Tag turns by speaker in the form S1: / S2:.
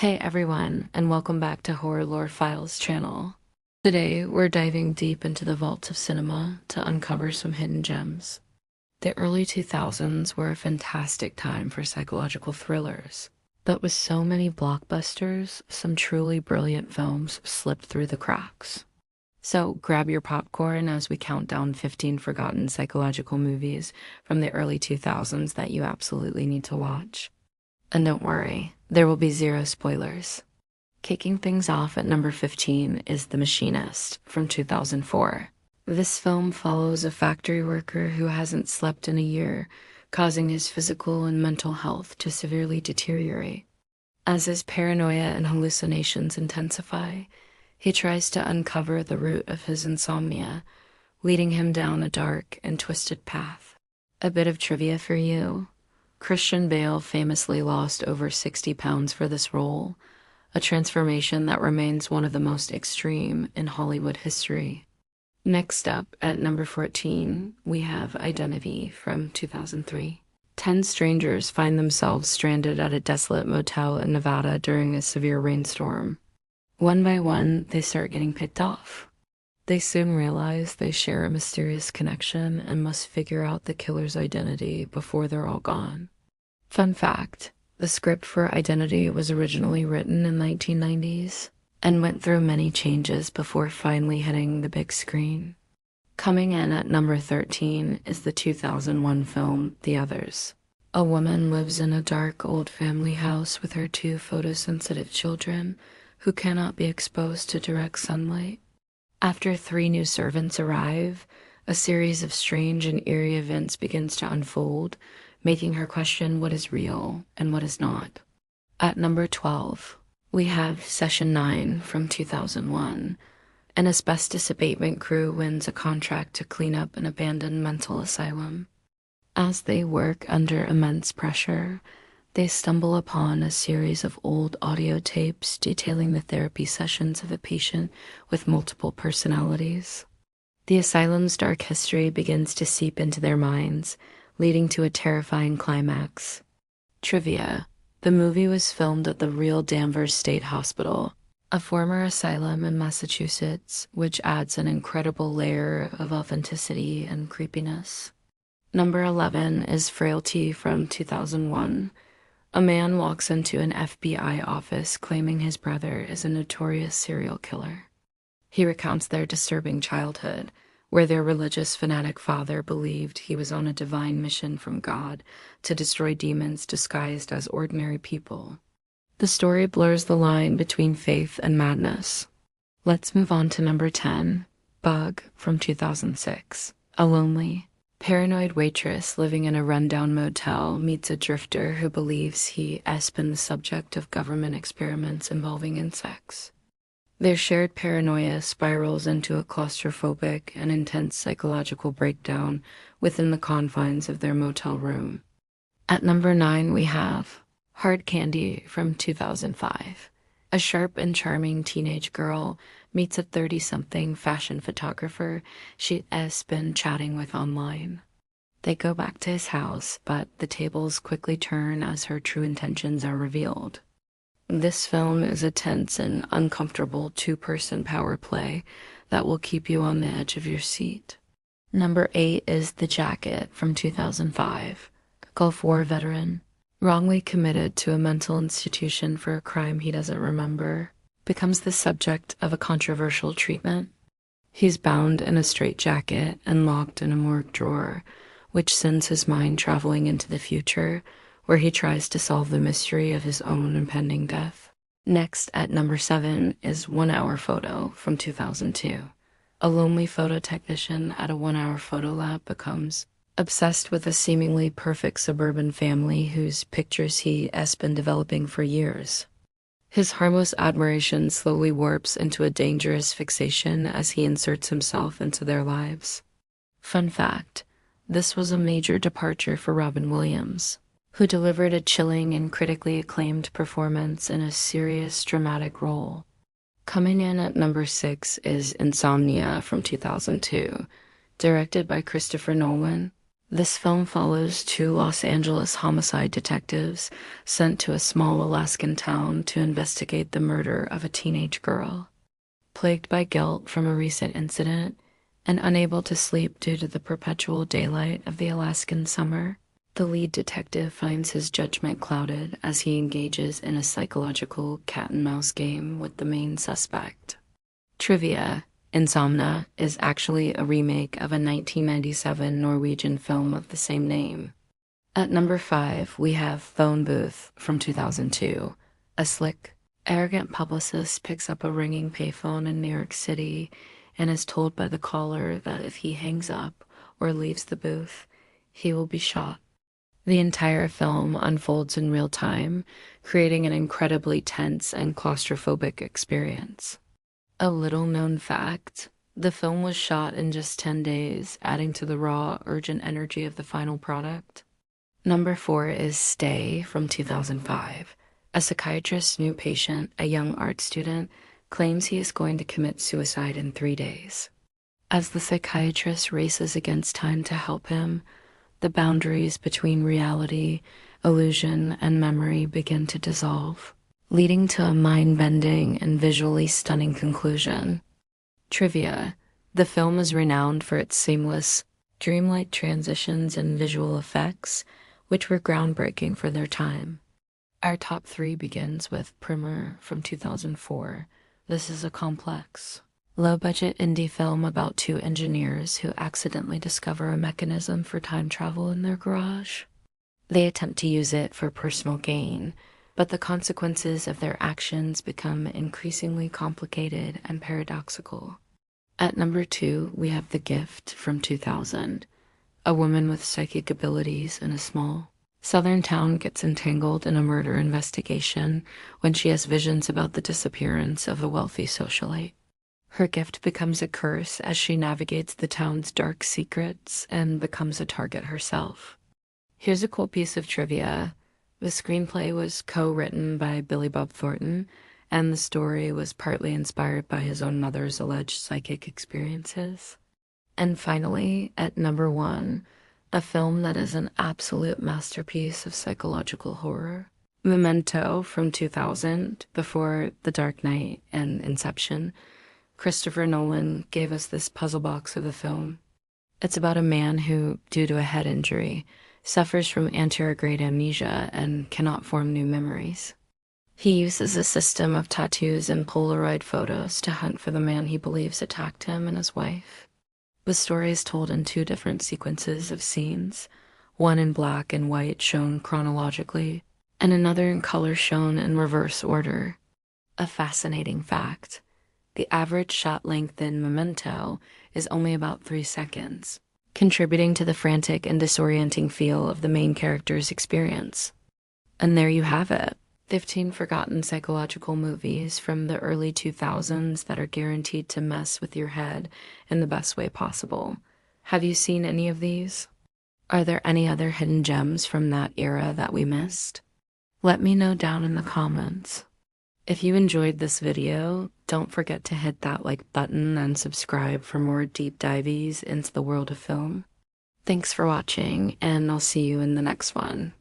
S1: Hey everyone, and welcome back to Horror Lore Files channel. Today, we're diving deep into the vaults of cinema to uncover some hidden gems. The early 2000s were a fantastic time for psychological thrillers, but with so many blockbusters, some truly brilliant films slipped through the cracks. So grab your popcorn as we count down 15 forgotten psychological movies from the early 2000s that you absolutely need to watch. And don't worry, there will be zero spoilers. Kicking things off at number 15 is The Machinist from 2004. This film follows a factory worker who hasn't slept in a year, causing his physical and mental health to severely deteriorate. As his paranoia and hallucinations intensify, he tries to uncover the root of his insomnia, leading him down a dark and twisted path. A bit of trivia for you. Christian Bale famously lost over 60 pounds for this role, a transformation that remains one of the most extreme in Hollywood history. Next up, at number 14, we have Identity from 2003. 10 strangers find themselves stranded at a desolate motel in Nevada during a severe rainstorm. One by one, they start getting picked off. They soon realize they share a mysterious connection and must figure out the killer's identity before they're all gone. Fun fact, the script for Identity was originally written in the 1990s and went through many changes before finally hitting the big screen. Coming in at number 13 is the 2001 film The Others. A woman lives in a dark old family house with her two photosensitive children who cannot be exposed to direct sunlight. After 3 new servants arrive, a series of strange and eerie events begins to unfold, making her question what is real and what is not. At number 12, we have Session 9 from 2001. An asbestos abatement crew wins a contract to clean up an abandoned mental asylum. As they work under immense pressure, they stumble upon a series of old audio tapes detailing the therapy sessions of a patient with multiple personalities. The asylum's dark history begins to seep into their minds, leading to a terrifying climax. Trivia: the movie was filmed at the real Danvers State Hospital, a former asylum in Massachusetts, which adds an incredible layer of authenticity and creepiness. Number 11 is Frailty from 2001. A man walks into an FBI office claiming his brother is a notorious serial killer. He recounts their disturbing childhood, where their religious fanatic father believed he was on a divine mission from God to destroy demons disguised as ordinary people. The story blurs the line between faith and madness. Let's move on to number 10, Bug from 2006. A lonely, paranoid waitress living in a rundown motel meets a drifter who believes he has been the subject of government experiments involving insects. Their shared paranoia spirals into a claustrophobic and intense psychological breakdown within the confines of their motel room. At number 9, we have Hard Candy from 2005. A sharp and charming teenage girl meets a 30-something fashion photographer she has been chatting with online. They go back to his house, but the tables quickly turn as her true intentions are revealed. This film is a tense and uncomfortable 2-person power play that will keep you on the edge of your seat. Number 8 is The Jacket from 2005. Gulf War veteran, wrongly committed to a mental institution for a crime he doesn't remember, becomes the subject of a controversial treatment. He's bound in a straitjacket and locked in a morgue drawer, which sends his mind traveling into the future, where he tries to solve the mystery of his own impending death. Next, at number 7, is 1 Hour Photo from 2002. A lonely photo technician at a 1-hour photo lab becomes obsessed with a seemingly perfect suburban family whose pictures he has been developing for years. His harmless admiration slowly warps into a dangerous fixation as he inserts himself into their lives. Fun fact, this was a major departure for Robin Williams, who delivered a chilling and critically acclaimed performance in a serious, dramatic role. Coming in at number 6 is Insomnia from 2002. Directed by Christopher Nolan, This film follows two Los Angeles homicide detectives sent to a small Alaskan town to investigate the murder of a teenage girl. Plagued by guilt from a recent incident and unable to sleep due to the perpetual daylight of the Alaskan summer, the lead detective finds his judgment clouded as he engages in a psychological cat-and-mouse game with the main suspect. Trivia: Insomnia is actually a remake of a 1997 Norwegian film of the same name. At number 5, we have Phone Booth from 2002. A slick, arrogant publicist picks up a ringing payphone in New York City and is told by the caller that if he hangs up or leaves the booth, he will be shot. The entire film unfolds in real time, creating an incredibly tense and claustrophobic experience. A little-known fact: the film was shot in just 10 days, adding to the raw, urgent energy of the final product. Number 4 is Stay from 2005. A psychiatrist's new patient, a young art student, claims he is going to commit suicide in 3 days. As the psychiatrist races against time to help him, the boundaries between reality, illusion, and memory begin to dissolve, leading to a mind-bending and visually stunning conclusion. Trivia: the film is renowned for its seamless, dreamlike transitions and visual effects, which were groundbreaking for their time. Our top 3 begins with Primer from 2004. This is a complex, low-budget indie film about 2 engineers who accidentally discover a mechanism for time travel in their garage. They attempt to use it for personal gain, but the consequences of their actions become increasingly complicated and paradoxical. At number 2, we have The Gift from 2000. A woman with psychic abilities in a small southern town gets entangled in a murder investigation when she has visions about the disappearance of a wealthy socialite. Her gift becomes a curse as she navigates the town's dark secrets and becomes a target herself. Here's a cool piece of trivia. The screenplay was co-written by Billy Bob Thornton, and the story was partly inspired by his own mother's alleged psychic experiences. And finally, at number 1, a film that is an absolute masterpiece of psychological horror. Memento from 2000, before The Dark Knight and Inception, Christopher Nolan gave us this puzzle box of a film. It's about a man who, due to a head injury, suffers from anterograde amnesia and cannot form new memories. He uses a system of tattoos and Polaroid photos to hunt for the man he believes attacked him and his wife. The story is told in 2 different sequences of scenes, one in black and white shown chronologically, and another in color shown in reverse order. A fascinating fact: the average shot length in Memento is only about 3 seconds, contributing to the frantic and disorienting feel of the main character's experience. And there you have it. 15 forgotten psychological movies from the early 2000s that are guaranteed to mess with your head in the best way possible. Have you seen any of these? Are there any other hidden gems from that era that we missed? Let me know down in the comments. If you enjoyed this video, don't forget to hit that like button and subscribe for more deep dives into the world of film. Thanks for watching, and I'll see you in the next one.